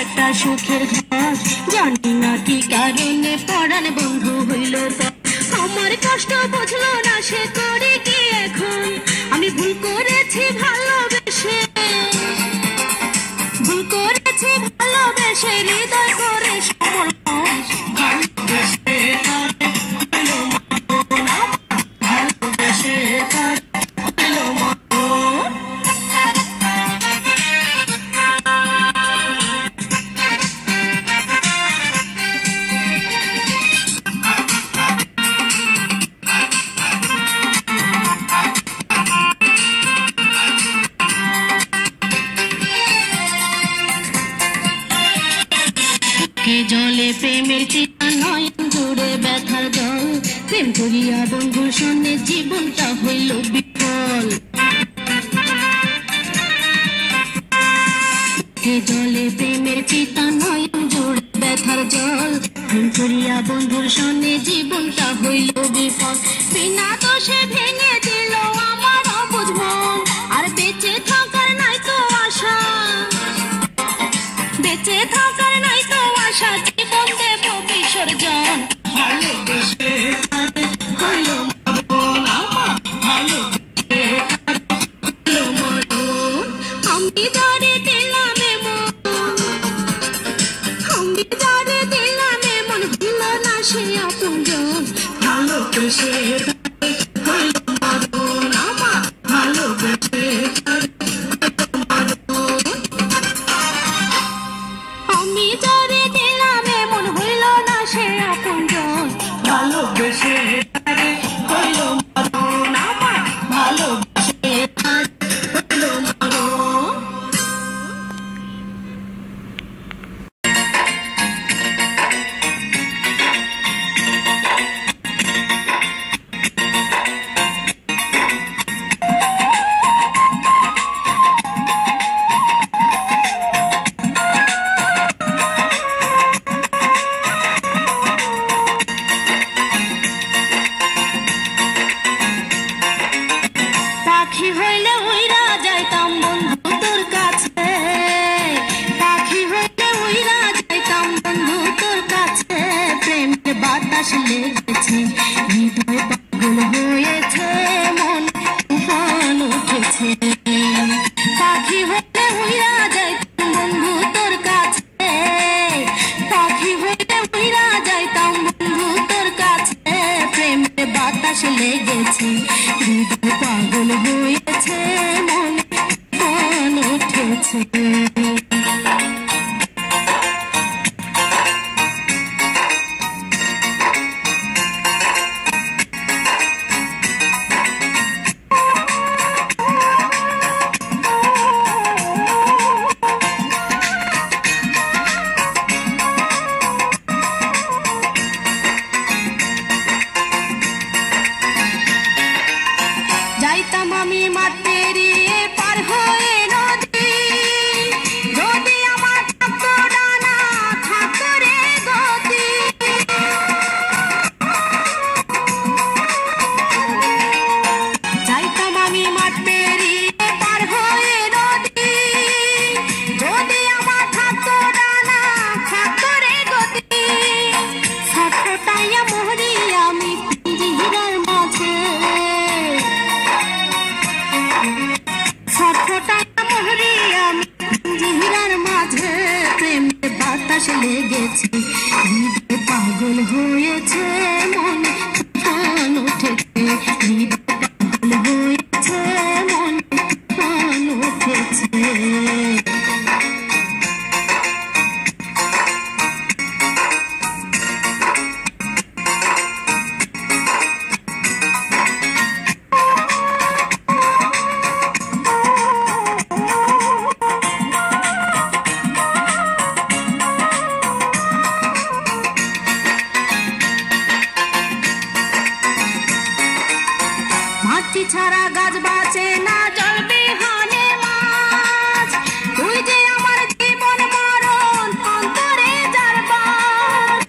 একটা সুখের ঘর, জানি না কি কারণে পরাণ বন্ধু হইল তো। আমার কষ্ট বুঝলো না সে, করে কি এখন? আমি ভুল করেছি ভালোবেসে, ভুল করেছি ভালোবেসে, হৃদয় করে সমর্পণ। ভালোবেসে ভালোবেসে জলে প্রেমের চিতা, নয়ন জুড়ে ব্যথার জল। প্রেম করিয়া বন্ধুর সঙ্গে জীবনটা হইল বিফল। জলে প্রেমের চিতা, নয়ন জুড়ে ব্যথার জল। প্রেম করিয়া বন্ধুর সঙ্গে জীবনটা হইল বিফল। বিনা দোষে ভেঙে দিল আমার অবুঝ মন, আর বেঁচে থাকার নাই তো আশা, বেঁচে থাকার নাই তো আশা, জীবন দেব বিসর্জন। ভালোবেসে হইল মরণ, ভালোবেসে হইল মরণ। আমি যারে দিলাম এমন, আমি যারে দিলাম এমন, হইল না সে আপনজন। ভালোবেসে হইল মরণ, ভালোবেসে আমি যারে দিলাম এমন, হইল না সে আপনজন। ভালোবেসে হইল মরণ, ভালোবেসে হইল মরণ। পাখি হইলে উইরা যাইতাম বন্ধু তোর কাছে, পাখি হইলে উইরা যাইতাম বন্ধু তোর কাছে। প্রেমের বাতাস লেগেছে, হৃদয় পাগল হয়েছে, মন তুফান উঠেছে। পাখি হইলে উইরা যাইতাম বন্ধু তোর কাছে, পাখি হইলে উইরা যাইতাম বন্ধু তোর কাছে। প্রেমের বাতাস লেগেছে, হৃদয় পাগল হয়েছে, মন তুফান উঠেছে। যাইতাম আমি মাঠ পেরিয়ে পার হয়ে নদী, যদি আমার থাকতো ডানা, থাকতো রে গতি। যাইতাম আমি মাঠ পেরিয়ে পার হয়ে নদী, যদি আমার থাকতো ডানা, থাকতো রে গতি। ছটফটাইয়া মরি আমি পিঞ্জিরার মাঝে, ছটফটাইয়া মরি আমি পিঞ্জিরার মাঝে। প্রেমের বাতাস লেগেছে, হৃদয় পাগল হয়েছে, মন তুফান উঠেছে। হৃদয় পাগল হয়েছে, মন তুফান উঠেছে। মাটি ছাড়া গাছ বাঁচে না, জল বিহনে মাছ। তুই যে আমার জীবন মরণ, অন্তরে যার বাস।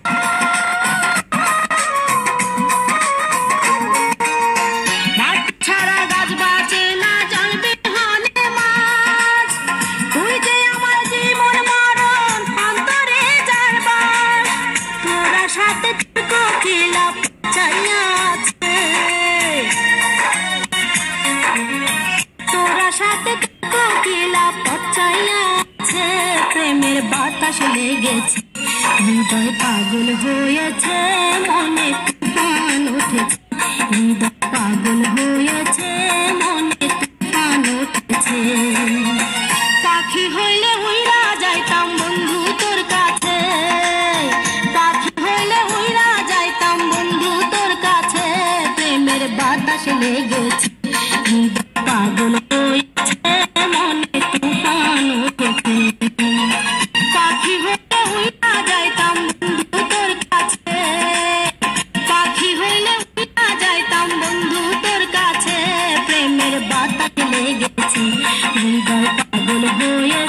মাটি ছাড়া গাছ বাঁচে না, জল বিহনে মাছ। তুই যে আমার জীবন মরণ, বাতাস লেগেছে, হৃদয় পাগল হয়েছে, মনে তুফান উঠেছে, হৃদয় পাগল হয়েছে, মনে তুফান উঠেছে। পাখি হইলে উইরা যাইতাম বন্ধু তোর কাছে, পাখি হইলে উইরা যাইতাম বন্ধু তোর কাছে, প্রেমের বাতাস লেগেছে, হৃদয় পাগল হয়েছে, মনে তুফান উঠেছে। পাখি হইলে উইরা যাইতাম বন্ধু তোর কাছে, পাখি হইলে উইরা যাইতাম বন্ধু তোর কাছে, প্রেমের বাতাস লেগেছে, হৃদয় পাগল হয়ে